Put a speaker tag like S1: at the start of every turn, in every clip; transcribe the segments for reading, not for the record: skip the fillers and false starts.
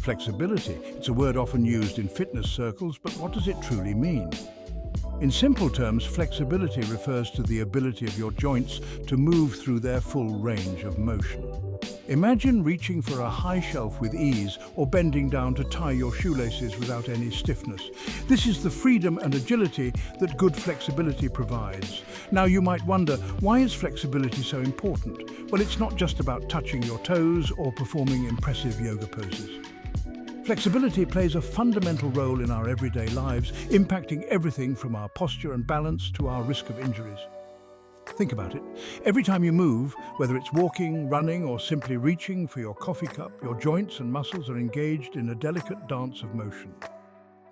S1: flexibility. It's a word often used in fitness circles, but what does it truly mean? In simple terms, flexibility refers to the ability of your joints to move through their full range of motion. Imagine reaching for a high shelf with ease or bending down to tie your shoelaces without any stiffness. This is the freedom and agility that good flexibility provides. Now you might wonder, why is flexibility so important? Well, it's not just about touching your toes or performing impressive yoga poses. Flexibility plays a fundamental role in our everyday lives, impacting everything from our posture and balance to our risk of injuries. Think about it. Every time you move, whether it's walking, running, or simply reaching for your coffee cup, your joints and muscles are engaged in a delicate dance of motion.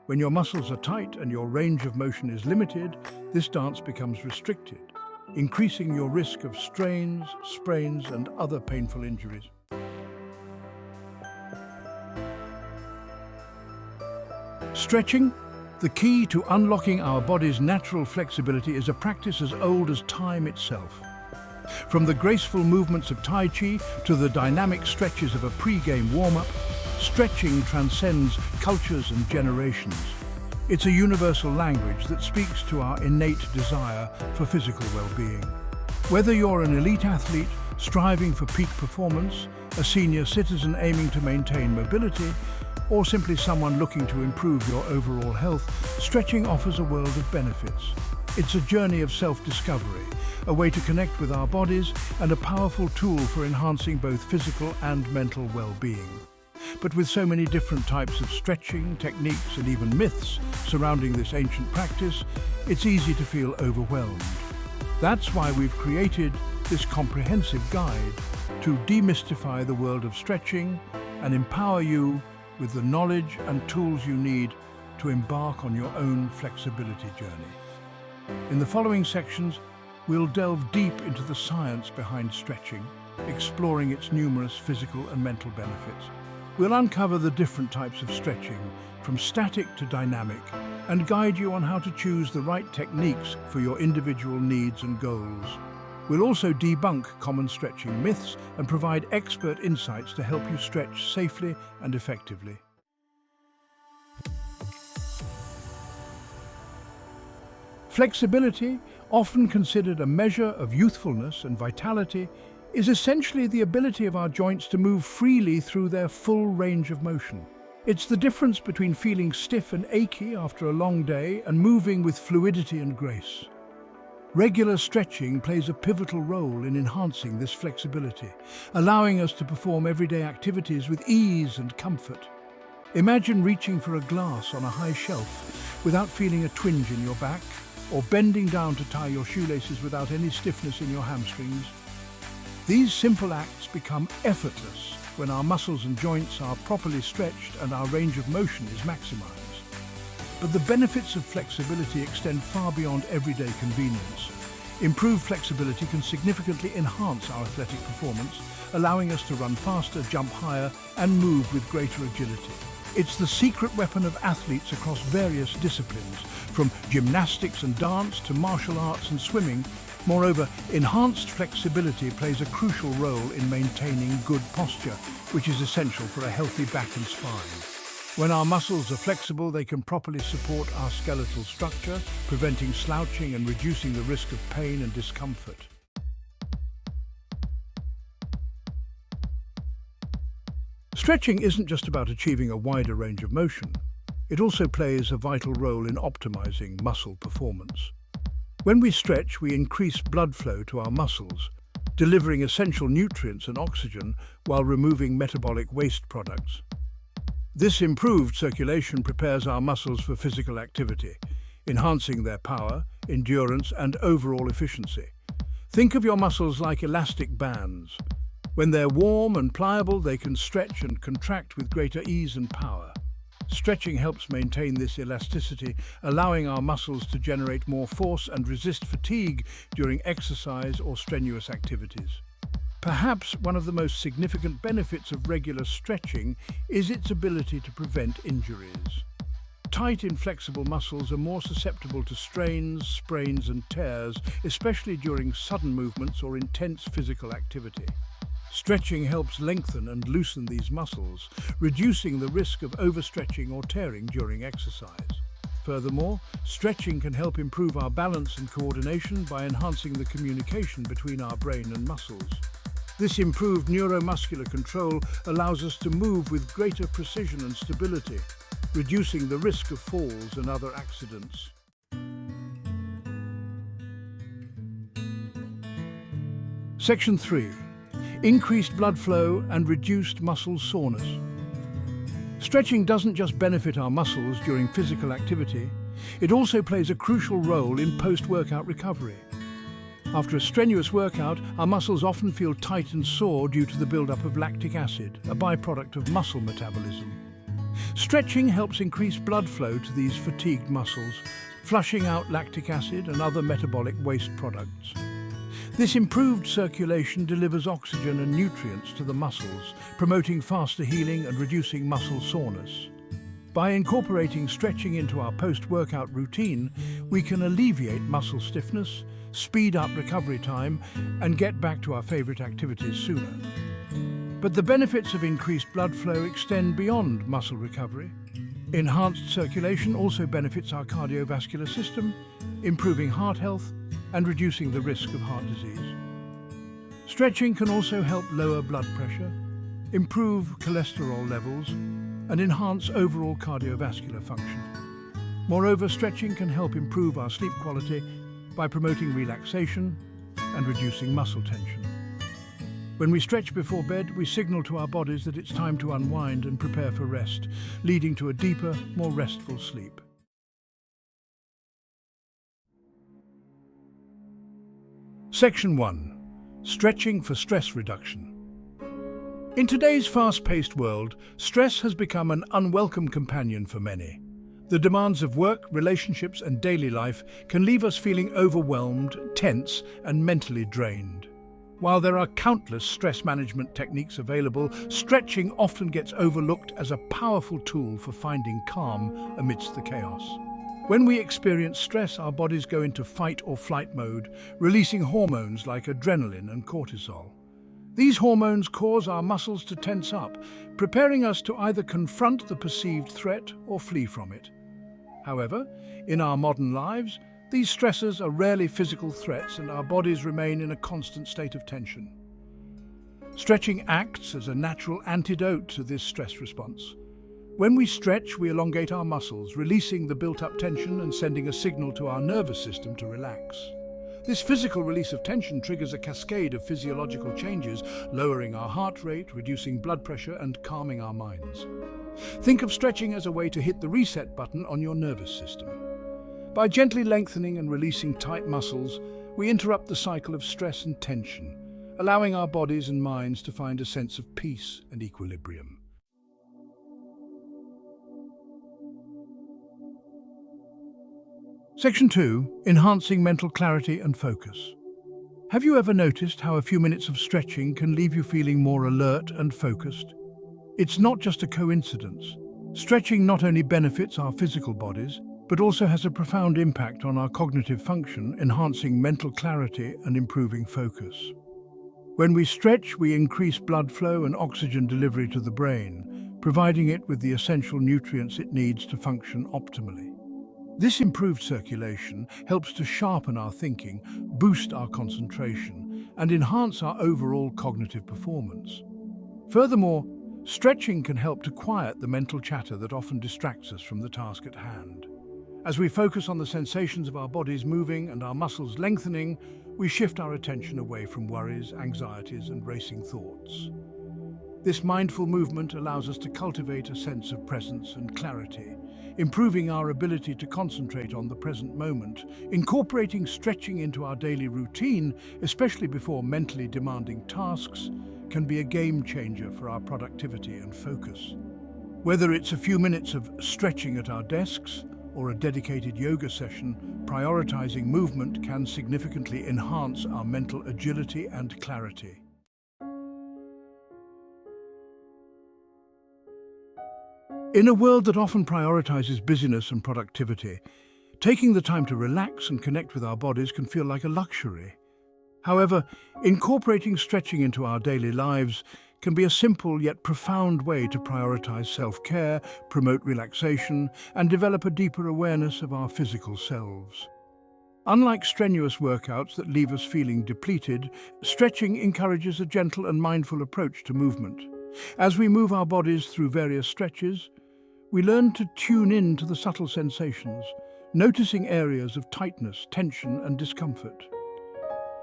S1: When your muscles are tight and your range of motion is limited, this dance becomes restricted, increasing your risk of strains, sprains, and other painful injuries. Stretching? The key to unlocking our body's natural flexibility is a practice as old as time itself. From the graceful movements of Tai Chi to the dynamic stretches of a pre-game warm-up, stretching transcends cultures and generations. It's a universal language that speaks to our innate desire for physical well-being. Whether you're an elite athlete striving for peak performance, a senior citizen aiming to maintain mobility, or simply someone looking to improve your overall health, stretching offers a world of benefits. It's a journey of self-discovery, a way to connect with our bodies, and a powerful tool for enhancing both physical and mental well-being. But with so many different types of stretching, techniques, and even myths surrounding this ancient practice, it's easy to feel overwhelmed. That's why we've created this comprehensive guide to demystify the world of stretching and empower you with the knowledge and tools you need to embark on your own flexibility journey. In the following sections, we'll delve deep into the science behind stretching, exploring its numerous physical and mental benefits. We'll uncover the different types of stretching, from static to dynamic, and guide you on how to choose the right techniques for your individual needs and goals. We'll also debunk common stretching myths and provide expert insights to help you stretch safely and effectively. Flexibility, often considered a measure of youthfulness and vitality, is essentially the ability of our joints to move freely through their full range of motion. It's the difference between feeling stiff and achy after a long day and moving with fluidity and grace. Regular stretching plays a pivotal role in enhancing this flexibility, allowing us to perform everyday activities with ease and comfort. Imagine reaching for a glass on a high shelf without feeling a twinge in your back, or bending down to tie your shoelaces without any stiffness in your hamstrings. These simple acts become effortless when our muscles and joints are properly stretched and our range of motion is maximized. But the benefits of flexibility extend far beyond everyday convenience. Improved flexibility can significantly enhance our athletic performance, allowing us to run faster, jump higher, and move with greater agility. It's the secret weapon of athletes across various disciplines, from gymnastics and dance to martial arts and swimming. Moreover, enhanced flexibility plays a crucial role in maintaining good posture, which is essential for a healthy back and spine. When our muscles are flexible, they can properly support our skeletal structure, preventing slouching and reducing the risk of pain and discomfort. Stretching isn't just about achieving a wider range of motion. It also plays a vital role in optimizing muscle performance. When we stretch, we increase blood flow to our muscles, delivering essential nutrients and oxygen while removing metabolic waste products. This improved circulation prepares our muscles for physical activity, enhancing their power, endurance, and overall efficiency. Think of your muscles like elastic bands. When they're warm and pliable, they can stretch and contract with greater ease and power. Stretching helps maintain this elasticity, allowing our muscles to generate more force and resist fatigue during exercise or strenuous activities. Perhaps one of the most significant benefits of regular stretching is its ability to prevent injuries. Tight, inflexible muscles are more susceptible to strains, sprains, and tears, especially during sudden movements or intense physical activity. Stretching helps lengthen and loosen these muscles, reducing the risk of overstretching or tearing during exercise. Furthermore, stretching can help improve our balance and coordination by enhancing the communication between our brain and muscles. This improved neuromuscular control allows us to move with greater precision and stability, reducing the risk of falls and other accidents. Section 3. Increased blood flow and reduced muscle soreness. Stretching doesn't just benefit our muscles during physical activity, it also plays a crucial role in post-workout recovery. After a strenuous workout, our muscles often feel tight and sore due to the buildup of lactic acid, a byproduct of muscle metabolism. Stretching helps increase blood flow to these fatigued muscles, flushing out lactic acid and other metabolic waste products. This improved circulation delivers oxygen and nutrients to the muscles, promoting faster healing and reducing muscle soreness. By incorporating stretching into our post-workout routine, we can alleviate muscle stiffness, speed up recovery time, and get back to our favorite activities sooner. But the benefits of increased blood flow extend beyond muscle recovery. Enhanced circulation also benefits our cardiovascular system, improving heart health and reducing the risk of heart disease. Stretching can also help lower blood pressure, improve cholesterol levels, and enhance overall cardiovascular function. Moreover, stretching can help improve our sleep quality by promoting relaxation and reducing muscle tension. When we stretch before bed, we signal to our bodies that it's time to unwind and prepare for rest, leading to a deeper, more restful sleep. Section 1. Stretching for stress reduction. In today's fast-paced world, stress has become an unwelcome companion for many. The demands of work, relationships, and daily life can leave us feeling overwhelmed, tense, and mentally drained. While there are countless stress management techniques available, stretching often gets overlooked as a powerful tool for finding calm amidst the chaos. When we experience stress, our bodies go into fight or flight mode, releasing hormones like adrenaline and cortisol. These hormones cause our muscles to tense up, preparing us to either confront the perceived threat or flee from it. However, in our modern lives, these stressors are rarely physical threats and our bodies remain in a constant state of tension. Stretching acts as a natural antidote to this stress response. When we stretch, we elongate our muscles, releasing the built-up tension and sending a signal to our nervous system to relax. This physical release of tension triggers a cascade of physiological changes, lowering our heart rate, reducing blood pressure, and calming our minds. Think of stretching as a way to hit the reset button on your nervous system. By gently lengthening and releasing tight muscles, we interrupt the cycle of stress and tension, allowing our bodies and minds to find a sense of peace and equilibrium. Section 2. Enhancing mental clarity and focus. Have you ever noticed how a few minutes of stretching can leave you feeling more alert and focused? It's not just a coincidence. Stretching not only benefits our physical bodies, but also has a profound impact on our cognitive function, enhancing mental clarity and improving focus. When we stretch, we increase blood flow and oxygen delivery to the brain, providing it with the essential nutrients it needs to function optimally. This improved circulation helps to sharpen our thinking, boost our concentration, and enhance our overall cognitive performance. Furthermore, stretching can help to quiet the mental chatter that often distracts us from the task at hand. As we focus on the sensations of our bodies moving and our muscles lengthening, we shift our attention away from worries, anxieties, and racing thoughts. This mindful movement allows us to cultivate a sense of presence and clarity, improving our ability to concentrate on the present moment. Incorporating stretching into our daily routine, especially before mentally demanding tasks, can be a game changer for our productivity and focus. Whether it's a few minutes of stretching at our desks or a dedicated yoga session, prioritizing movement can significantly enhance our mental agility and clarity. In a world that often prioritizes busyness and productivity, taking the time to relax and connect with our bodies can feel like a luxury. However, incorporating stretching into our daily lives can be a simple yet profound way to prioritize self-care, promote relaxation, and develop a deeper awareness of our physical selves. Unlike strenuous workouts that leave us feeling depleted, stretching encourages a gentle and mindful approach to movement. As we move our bodies through various stretches, we learn to tune in to the subtle sensations, noticing areas of tightness, tension, and discomfort.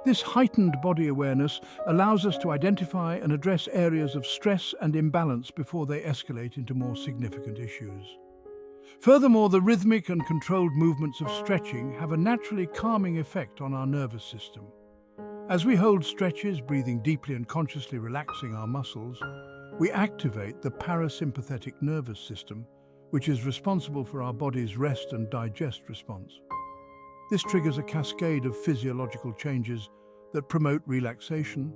S1: This heightened body awareness allows us to identify and address areas of stress and imbalance before they escalate into more significant issues. Furthermore, the rhythmic and controlled movements of stretching have a naturally calming effect on our nervous system. As we hold stretches, breathing deeply and consciously relaxing our muscles, we activate the parasympathetic nervous system, which is responsible for our body's rest and digest response. This triggers a cascade of physiological changes that promote relaxation,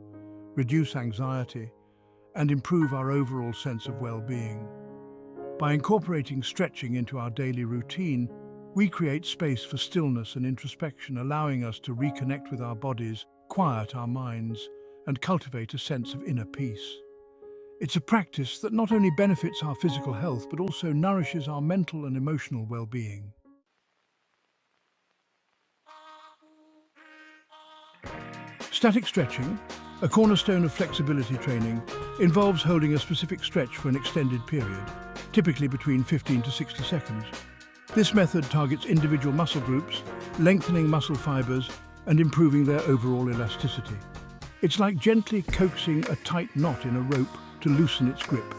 S1: reduce anxiety, and improve our overall sense of well-being. By incorporating stretching into our daily routine, we create space for stillness and introspection, allowing us to reconnect with our bodies, quiet our minds, and cultivate a sense of inner peace. It's a practice that not only benefits our physical health, but also nourishes our mental and emotional well-being. Static stretching, a cornerstone of flexibility training, involves holding a specific stretch for an extended period, typically between 15 to 60 seconds. This method targets individual muscle groups, lengthening muscle fibers and improving their overall elasticity. It's like gently coaxing a tight knot in a rope to loosen its grip.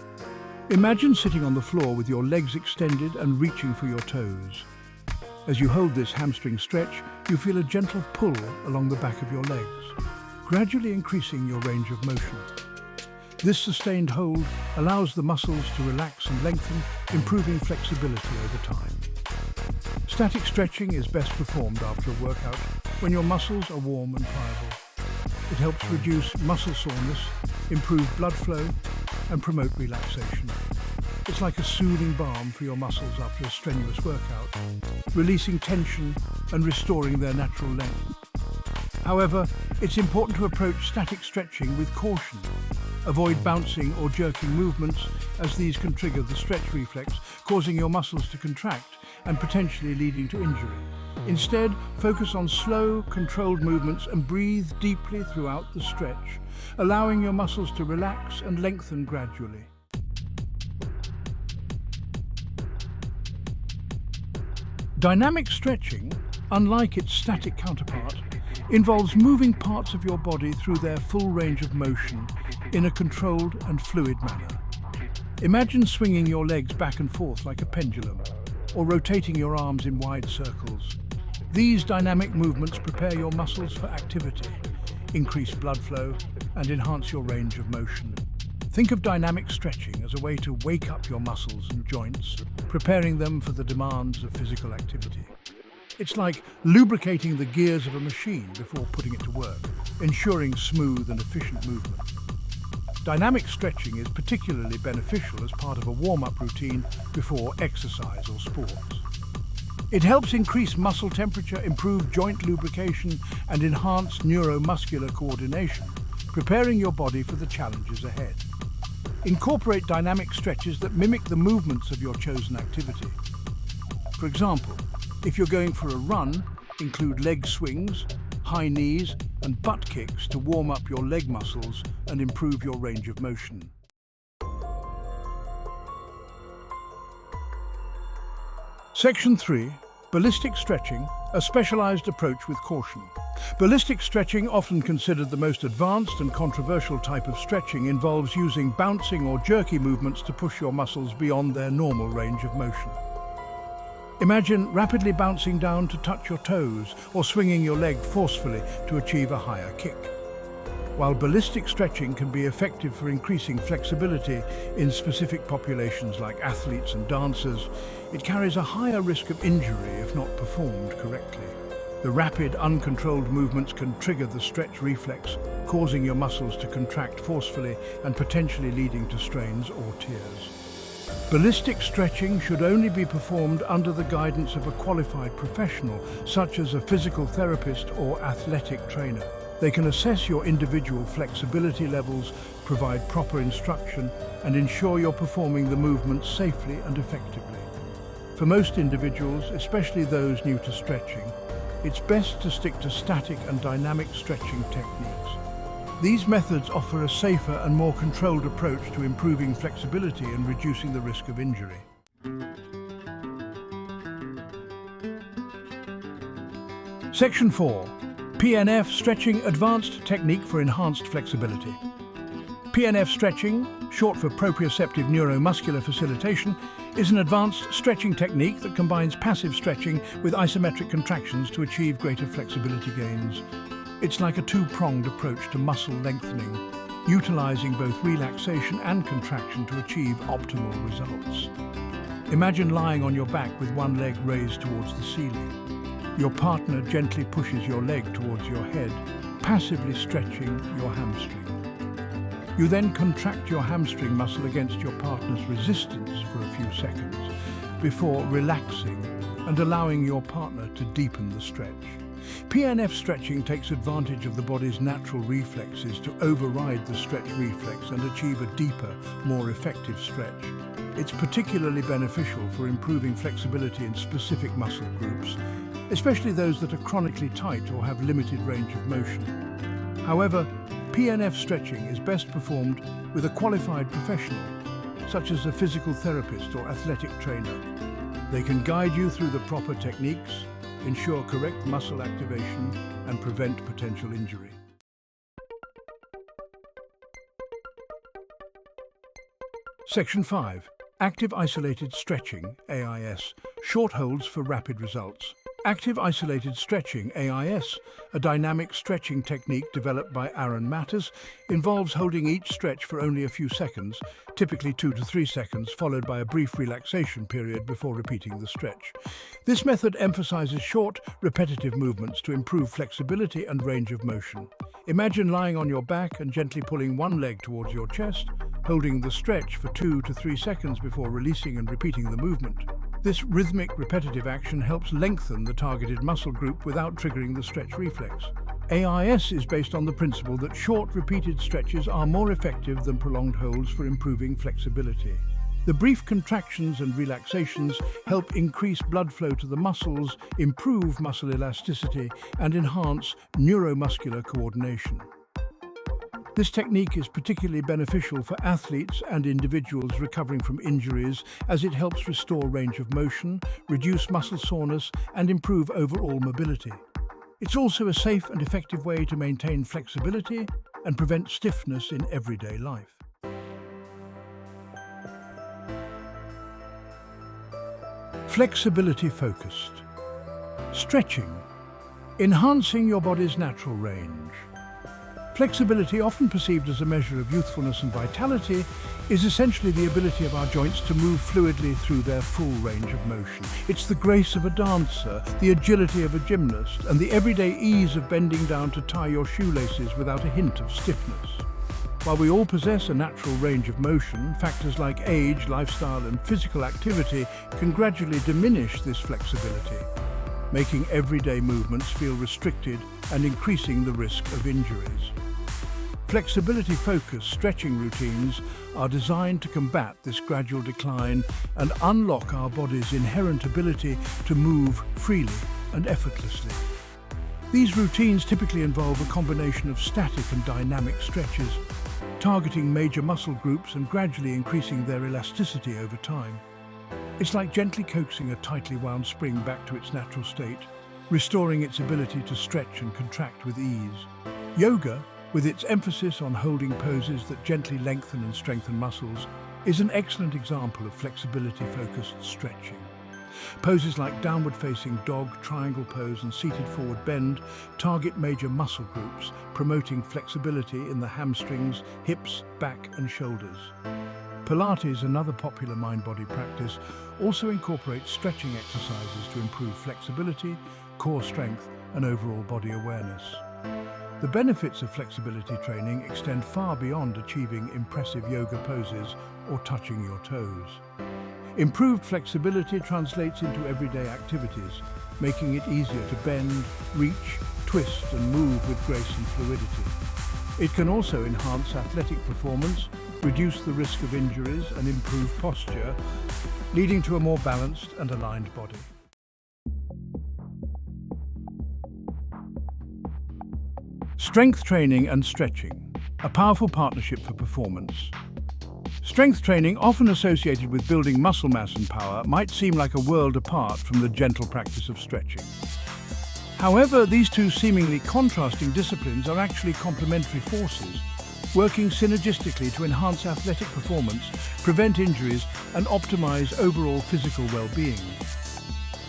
S1: Imagine sitting on the floor with your legs extended and reaching for your toes. As you hold this hamstring stretch, you feel a gentle pull along the back of your legs, gradually increasing your range of motion. This sustained hold allows the muscles to relax and lengthen, improving flexibility over time. Static stretching is best performed after a workout when your muscles are warm and pliable. It helps reduce muscle soreness, improve blood flow, and promote relaxation. It's like a soothing balm for your muscles after a strenuous workout, releasing tension and restoring their natural length. However, it's important to approach static stretching with caution. Avoid bouncing or jerking movements, as these can trigger the stretch reflex, causing your muscles to contract and potentially leading to injury. Instead, focus on slow, controlled movements and breathe deeply throughout the stretch, allowing your muscles to relax and lengthen gradually. Dynamic stretching, unlike its static counterpart, involves moving parts of your body through their full range of motion in a controlled and fluid manner. Imagine swinging your legs back and forth like a pendulum, or rotating your arms in wide circles. These dynamic movements prepare your muscles for activity, increase blood flow, and enhance your range of motion. Think of dynamic stretching as a way to wake up your muscles and joints, preparing them for the demands of physical activity. It's like lubricating the gears of a machine before putting it to work, ensuring smooth and efficient movement. Dynamic stretching is particularly beneficial as part of a warm-up routine before exercise or sports. It helps increase muscle temperature, improve joint lubrication, and enhance neuromuscular coordination, preparing your body for the challenges ahead. Incorporate dynamic stretches that mimic the movements of your chosen activity. For example, if you're going for a run, include leg swings, high knees, and butt kicks to warm up your leg muscles and improve your range of motion. Section 3. Ballistic stretching, a specialized approach with caution. Ballistic stretching, often considered the most advanced and controversial type of stretching, involves using bouncing or jerky movements to push your muscles beyond their normal range of motion. Imagine rapidly bouncing down to touch your toes or swinging your leg forcefully to achieve a higher kick. While ballistic stretching can be effective for increasing flexibility in specific populations like athletes and dancers, it carries a higher risk of injury if not performed correctly. The rapid, uncontrolled movements can trigger the stretch reflex, causing your muscles to contract forcefully and potentially leading to strains or tears. Ballistic stretching should only be performed under the guidance of a qualified professional, such as a physical therapist or athletic trainer. They can assess your individual flexibility levels, provide proper instruction, and ensure you're performing the movements safely and effectively. For most individuals, especially those new to stretching, it's best to stick to static and dynamic stretching techniques. These methods offer a safer and more controlled approach to improving flexibility and reducing the risk of injury. Section 4. PNF Stretching Advanced Technique for Enhanced Flexibility. PNF stretching, short for proprioceptive neuromuscular facilitation, is an advanced stretching technique that combines passive stretching with isometric contractions to achieve greater flexibility gains. It's like a two-pronged approach to muscle lengthening, utilizing both relaxation and contraction to achieve optimal results. Imagine lying on your back with one leg raised towards the ceiling. Your partner gently pushes your leg towards your head, passively stretching your hamstring. You then contract your hamstring muscle against your partner's resistance for a few seconds before relaxing and allowing your partner to deepen the stretch. PNF stretching takes advantage of the body's natural reflexes to override the stretch reflex and achieve a deeper, more effective stretch. It's particularly beneficial for improving flexibility in specific muscle groups, especially those that are chronically tight or have limited range of motion. However, PNF stretching is best performed with a qualified professional, such as a physical therapist or athletic trainer. They can guide you through the proper techniques, ensure correct muscle activation, and prevent potential injury. Section 5. Active Isolated Stretching, AIS, short holds for rapid results. Active Isolated Stretching, AIS, a dynamic stretching technique developed by Aaron Matters, involves holding each stretch for only a few seconds, typically 2 to 3 seconds, followed by a brief relaxation period before repeating the stretch. This method emphasizes short, repetitive movements to improve flexibility and range of motion. Imagine lying on your back and gently pulling one leg towards your chest, holding the stretch for 2 to 3 seconds before releasing and repeating the movement. This rhythmic, repetitive action helps lengthen the targeted muscle group without triggering the stretch reflex. AIS is based on the principle that short, repeated stretches are more effective than prolonged holds for improving flexibility. The brief contractions and relaxations help increase blood flow to the muscles, improve muscle elasticity, and enhance neuromuscular coordination. This technique is particularly beneficial for athletes and individuals recovering from injuries, as it helps restore range of motion, reduce muscle soreness, and improve overall mobility. It's also a safe and effective way to maintain flexibility and prevent stiffness in everyday life. Flexibility focused. Stretching. Enhancing your body's natural range. Flexibility, often perceived as a measure of youthfulness and vitality, is essentially the ability of our joints to move fluidly through their full range of motion. It's the grace of a dancer, the agility of a gymnast, and the everyday ease of bending down to tie your shoelaces without a hint of stiffness. While we all possess a natural range of motion, factors like age, lifestyle, and physical activity can gradually diminish this flexibility, making everyday movements feel restricted and increasing the risk of injuries. Flexibility-focused stretching routines are designed to combat this gradual decline and unlock our body's inherent ability to move freely and effortlessly. These routines typically involve a combination of static and dynamic stretches, targeting major muscle groups and gradually increasing their elasticity over time. It's like gently coaxing a tightly wound spring back to its natural state, restoring its ability to stretch and contract with ease. Yoga, with its emphasis on holding poses that gently lengthen and strengthen muscles, is an excellent example of flexibility-focused stretching. Poses like downward-facing dog, triangle pose, and seated forward bend target major muscle groups, promoting flexibility in the hamstrings, hips, back, and shoulders. Pilates, another popular mind-body practice, also incorporates stretching exercises to improve flexibility, core strength, and overall body awareness. The benefits of flexibility training extend far beyond achieving impressive yoga poses or touching your toes. Improved flexibility translates into everyday activities, making it easier to bend, reach, twist and move with grace and fluidity. It can also enhance athletic performance, reduce the risk of injuries and improve posture, leading to a more balanced and aligned body. Strength training and stretching, a powerful partnership for performance. Strength training, often associated with building muscle mass and power, might seem like a world apart from the gentle practice of stretching. However, these two seemingly contrasting disciplines are actually complementary forces, working synergistically to enhance athletic performance, prevent injuries, and optimize overall physical well-being.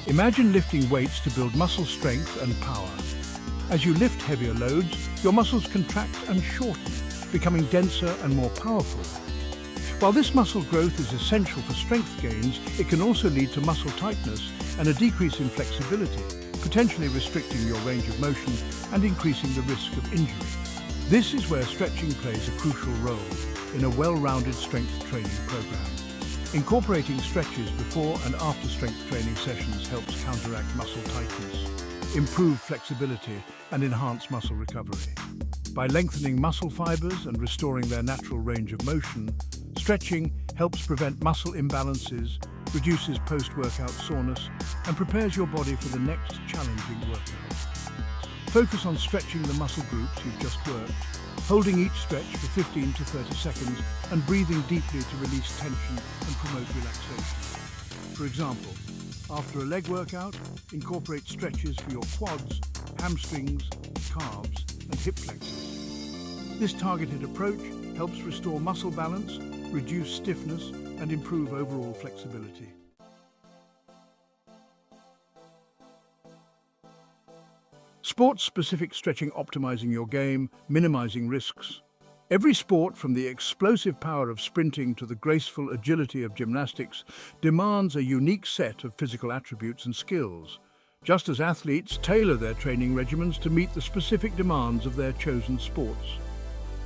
S1: Imagine lifting weights to build muscle strength and power. As you lift heavier loads, your muscles contract and shorten, becoming denser and more powerful. While this muscle growth is essential for strength gains, it can also lead to muscle tightness and a decrease in flexibility, potentially restricting your range of motion and increasing the risk of injury. This is where stretching plays a crucial role in a well-rounded strength training program. Incorporating stretches before and after strength training sessions helps counteract muscle tightness, improve flexibility, and enhance muscle recovery. By lengthening muscle fibers and restoring their natural range of motion, stretching helps prevent muscle imbalances, reduces post-workout soreness, and prepares your body for the next challenging workout. Focus on stretching the muscle groups you've just worked, holding each stretch for 15 to 30 seconds and breathing deeply to release tension and promote relaxation. For example, after a leg workout, incorporate stretches for your quads, hamstrings, calves, and hip flexors. This targeted approach helps restore muscle balance, reduce stiffness, and improve overall flexibility. Sports-specific stretching, optimizing your game, minimizing risks. Every sport, from the explosive power of sprinting to the graceful agility of gymnastics, demands a unique set of physical attributes and skills, just as athletes tailor their training regimens to meet the specific demands of their chosen sports.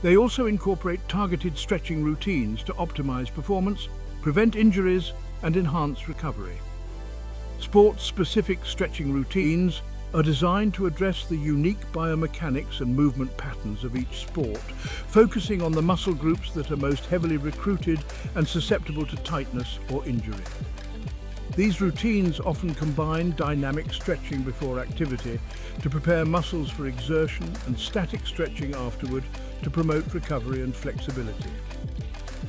S1: They also incorporate targeted stretching routines to optimize performance, prevent injuries, and enhance recovery. Sports-specific stretching routines are designed to address the unique biomechanics and movement patterns of each sport, focusing on the muscle groups that are most heavily recruited and susceptible to tightness or injury. These routines often combine dynamic stretching before activity to prepare muscles for exertion and static stretching afterward to promote recovery and flexibility.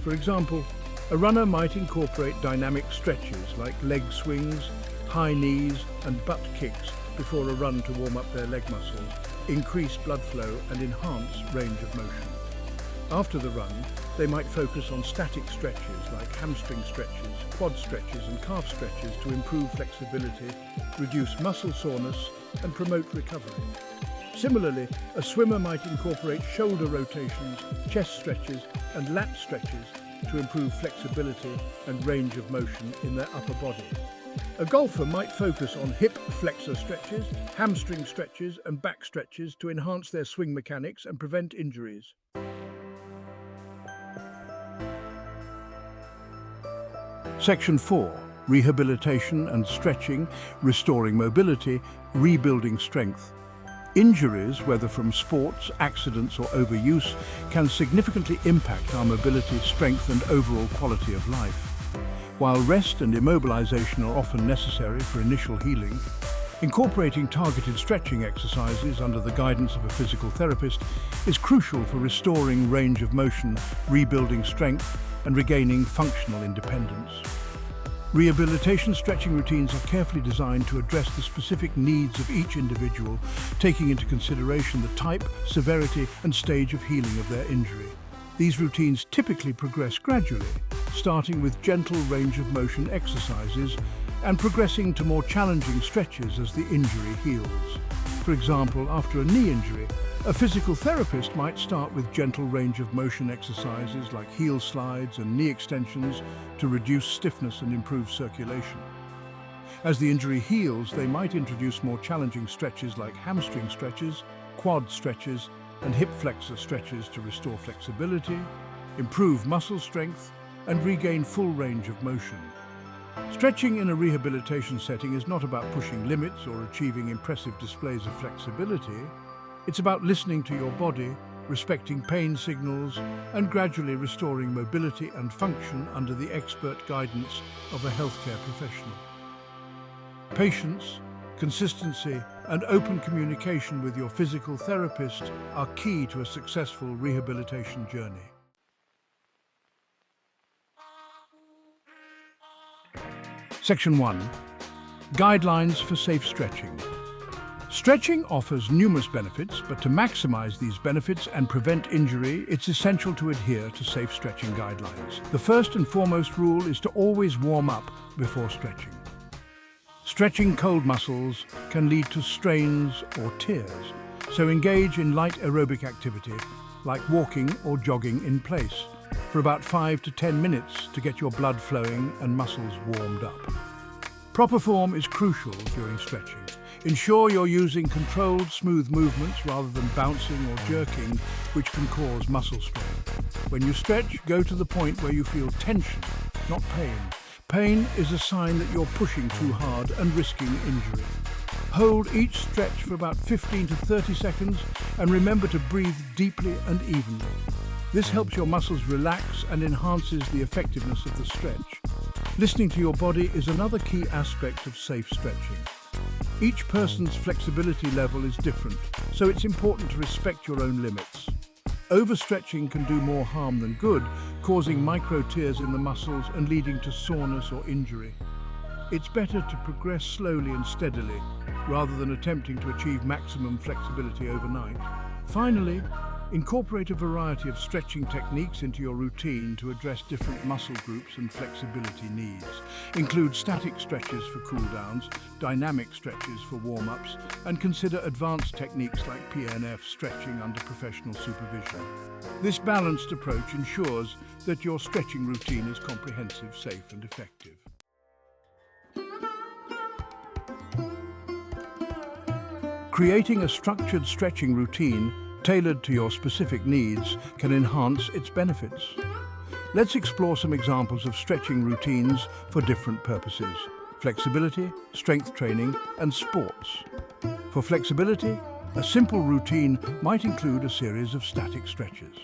S1: For example, a runner might incorporate dynamic stretches like leg swings, high knees, and butt kicks before a run to warm up their leg muscles, increase blood flow, and enhance range of motion. After the run, they might focus on static stretches like hamstring stretches, quad stretches, and calf stretches to improve flexibility, reduce muscle soreness, and promote recovery. Similarly, a swimmer might incorporate shoulder rotations, chest stretches, and lat stretches to improve flexibility and range of motion in their upper body. A golfer might focus on hip flexor stretches, hamstring stretches, and back stretches to enhance their swing mechanics and prevent injuries. Section 4. Rehabilitation and stretching, restoring mobility, rebuilding strength. Injuries, whether from sports, accidents, or overuse, can significantly impact our mobility, strength, and overall quality of life. While rest and immobilization are often necessary for initial healing, incorporating targeted stretching exercises under the guidance of a physical therapist is crucial for restoring range of motion, rebuilding strength, and regaining functional independence. Rehabilitation stretching routines are carefully designed to address the specific needs of each individual, taking into consideration the type, severity, and stage of healing of their injury. These routines typically progress gradually, starting with gentle range of motion exercises and progressing to more challenging stretches as the injury heals. For example, after a knee injury, a physical therapist might start with gentle range of motion exercises like heel slides and knee extensions to reduce stiffness and improve circulation. As the injury heals, they might introduce more challenging stretches like hamstring stretches, quad stretches, and hip flexor stretches to restore flexibility, improve muscle strength, and regain full range of motion. Stretching in a rehabilitation setting is not about pushing limits or achieving impressive displays of flexibility. It's about listening to your body, respecting pain signals, and gradually restoring mobility and function under the expert guidance of a healthcare professional. Patience, consistency, and open communication with your physical therapist are key to a successful rehabilitation journey. Section 1. Guidelines for safe stretching. Stretching offers numerous benefits, but to maximize these benefits and prevent injury, it's essential to adhere to safe stretching guidelines. The first and foremost rule is to always warm up before stretching. Stretching cold muscles can lead to strains or tears, so engage in light aerobic activity like walking or jogging in place for about 5 to 10 minutes to get your blood flowing and muscles warmed up. Proper form is crucial during stretching. Ensure you're using controlled, smooth movements rather than bouncing or jerking, which can cause muscle strain. When you stretch, go to the point where you feel tension, not pain. Pain is a sign that you're pushing too hard and risking injury. Hold each stretch for about 15 to 30 seconds and remember to breathe deeply and evenly. This helps your muscles relax and enhances the effectiveness of the stretch. Listening to your body is another key aspect of safe stretching. Each person's flexibility level is different, so it's important to respect your own limits. Overstretching can do more harm than good, causing micro tears in the muscles and leading to soreness or injury. It's better to progress slowly and steadily, rather than attempting to achieve maximum flexibility overnight. Finally, incorporate a variety of stretching techniques into your routine to address different muscle groups and flexibility needs. Include static stretches for cool-downs, dynamic stretches for warm-ups, and consider advanced techniques like PNF stretching under professional supervision. This balanced approach ensures that your stretching routine is comprehensive, safe, and effective. Creating a structured stretching routine tailored to your specific needs can enhance its benefits. Let's explore some examples of stretching routines for different purposes: flexibility, strength training, and sports. For flexibility, a simple routine might include a series of static stretches.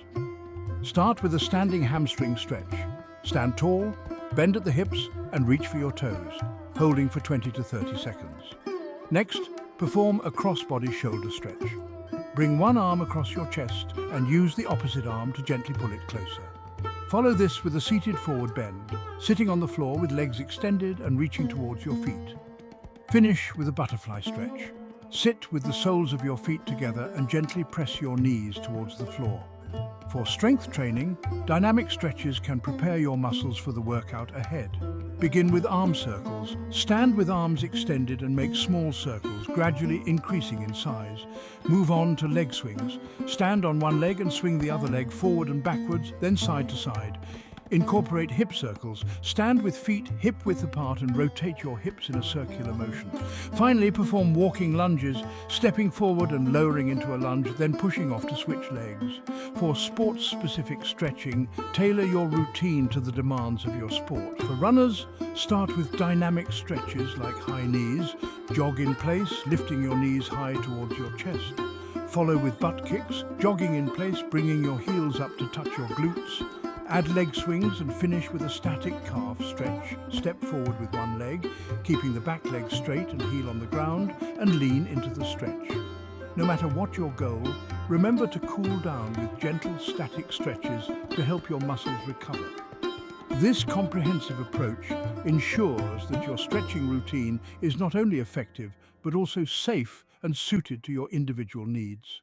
S1: Start with a standing hamstring stretch. Stand tall, bend at the hips, and reach for your toes, holding for 20 to 30 seconds. Next, perform a cross-body shoulder stretch. Bring one arm across your chest and use the opposite arm to gently pull it closer. Follow this with a seated forward bend, sitting on the floor with legs extended and reaching towards your feet. Finish with a butterfly stretch. Sit with the soles of your feet together and gently press your knees towards the floor. For strength training, dynamic stretches can prepare your muscles for the workout ahead. Begin with arm circles. Stand with arms extended and make small circles, gradually increasing in size. Move on to leg swings. Stand on one leg and swing the other leg forward and backwards, then side to side. Incorporate hip circles. Stand with feet hip-width apart and rotate your hips in a circular motion. Finally, perform walking lunges, stepping forward and lowering into a lunge, then pushing off to switch legs. For sports-specific stretching, tailor your routine to the demands of your sport. For runners, start with dynamic stretches like high knees. Jog in place, lifting your knees high towards your chest. Follow with butt kicks, jogging in place, bringing your heels up to touch your glutes. Add leg swings and finish with a static calf stretch. Step forward with one leg, keeping the back leg straight and heel on the ground, and lean into the stretch. No matter what your goal, remember to cool down with gentle static stretches to help your muscles recover. This comprehensive approach ensures that your stretching routine is not only effective, but also safe and suited to your individual needs.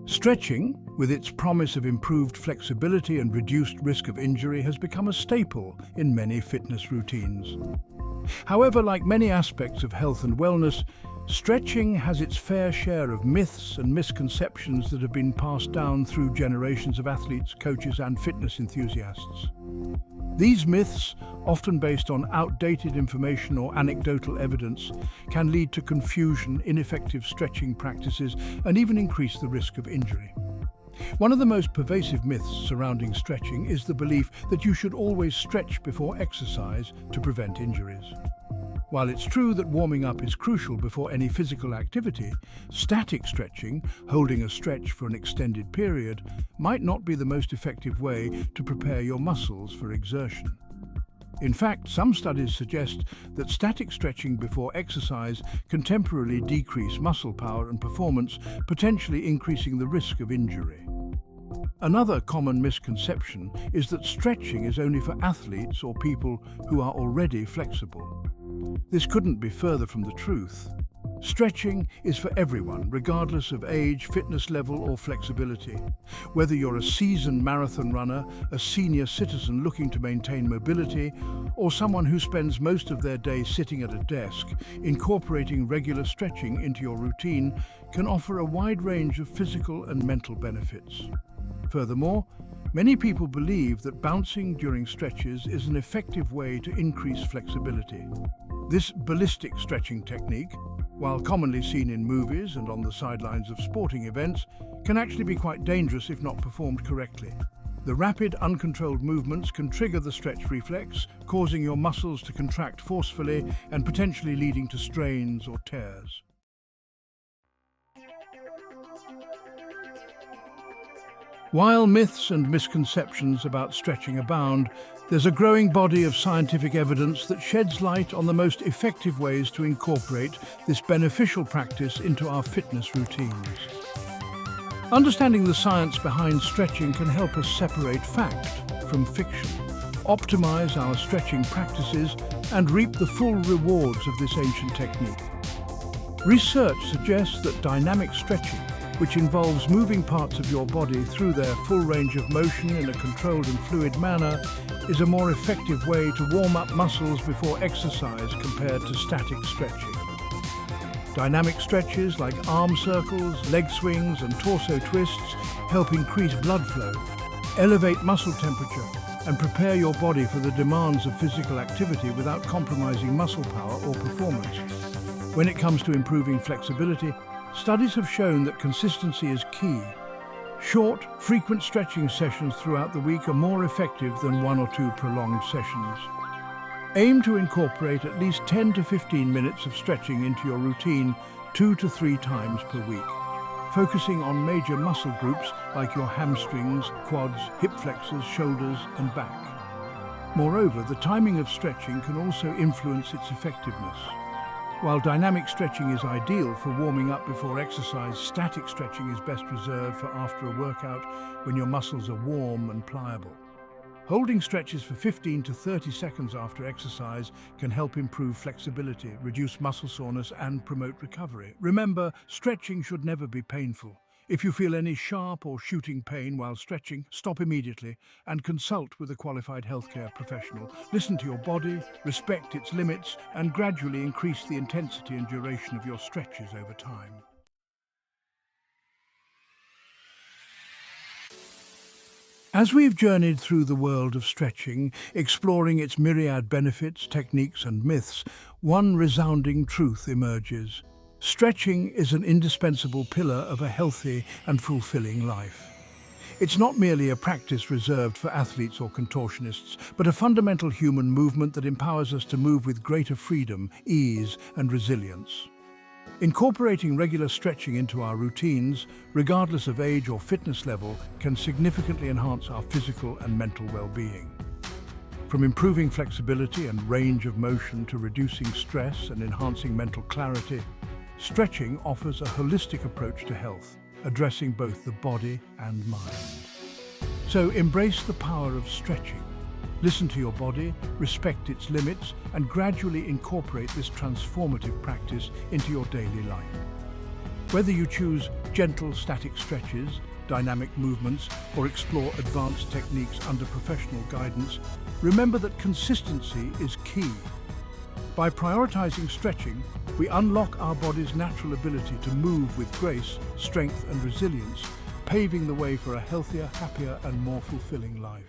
S1: Stretching, with its promise of improved flexibility and reduced risk of injury, has become a staple in many fitness routines. However, like many aspects of health and wellness, stretching has its fair share of myths and misconceptions that have been passed down through generations of athletes, coaches, and fitness enthusiasts. These myths, often based on outdated information or anecdotal evidence, can lead to confusion, ineffective stretching practices, and even increase the risk of injury. One of the most pervasive myths surrounding stretching is the belief that you should always stretch before exercise to prevent injuries. While it's true that warming up is crucial before any physical activity, static stretching, holding a stretch for an extended period, might not be the most effective way to prepare your muscles for exertion. In fact, some studies suggest that static stretching before exercise can temporarily decrease muscle power and performance, potentially increasing the risk of injury. Another common misconception is that stretching is only for athletes or people who are already flexible. This couldn't be further from the truth. Stretching is for everyone, regardless of age, fitness level, or flexibility. Whether you're a seasoned marathon runner, a senior citizen looking to maintain mobility, or someone who spends most of their day sitting at a desk, incorporating regular stretching into your routine can offer a wide range of physical and mental benefits. Furthermore, many people believe that bouncing during stretches is an effective way to increase flexibility. This ballistic stretching technique, while commonly seen in movies and on the sidelines of sporting events, can actually be quite dangerous if not performed correctly. The rapid, uncontrolled movements can trigger the stretch reflex, causing your muscles to contract forcefully and potentially leading to strains or tears. While myths and misconceptions about stretching abound, there's a growing body of scientific evidence that sheds light on the most effective ways to incorporate this beneficial practice into our fitness routines. Understanding the science behind stretching can help us separate fact from fiction, optimize our stretching practices, and reap the full rewards of this ancient technique. Research suggests that dynamic stretching, which involves moving parts of your body through their full range of motion in a controlled and fluid manner, is a more effective way to warm up muscles before exercise compared to static stretching. Dynamic stretches like arm circles, leg swings, and torso twists help increase blood flow, elevate muscle temperature, and prepare your body for the demands of physical activity without compromising muscle power or performance. When it comes to improving flexibility, studies have shown that consistency is key. Short, frequent stretching sessions throughout the week are more effective than 1 or 2 prolonged sessions. Aim to incorporate at least 10 to 15 minutes of stretching into your routine 2 to 3 times per week, focusing on major muscle groups like your hamstrings, quads, hip flexors, shoulders, and back. Moreover, the timing of stretching can also influence its effectiveness. While dynamic stretching is ideal for warming up before exercise, static stretching is best reserved for after a workout when your muscles are warm and pliable. Holding stretches for 15 to 30 seconds after exercise can help improve flexibility, reduce muscle soreness, and promote recovery. Remember, stretching should never be painful. If you feel any sharp or shooting pain while stretching, stop immediately and consult with a qualified healthcare professional. Listen to your body, respect its limits, and gradually increase the intensity and duration of your stretches over time. As we've journeyed through the world of stretching, exploring its myriad benefits, techniques, and myths, one resounding truth emerges. Stretching is an indispensable pillar of a healthy and fulfilling life. It's not merely a practice reserved for athletes or contortionists, but a fundamental human movement that empowers us to move with greater freedom, ease, and resilience. Incorporating regular stretching into our routines, regardless of age or fitness level, can significantly enhance our physical and mental well-being. From improving flexibility and range of motion to reducing stress and enhancing mental clarity, stretching offers a holistic approach to health, addressing both the body and mind. So embrace the power of stretching. Listen to your body, respect its limits, and gradually incorporate this transformative practice into your daily life. Whether you choose gentle static stretches, dynamic movements, or explore advanced techniques under professional guidance, remember that consistency is key. By prioritizing stretching, we unlock our body's natural ability to move with grace, strength, and resilience, paving the way for a healthier, happier, and more fulfilling life.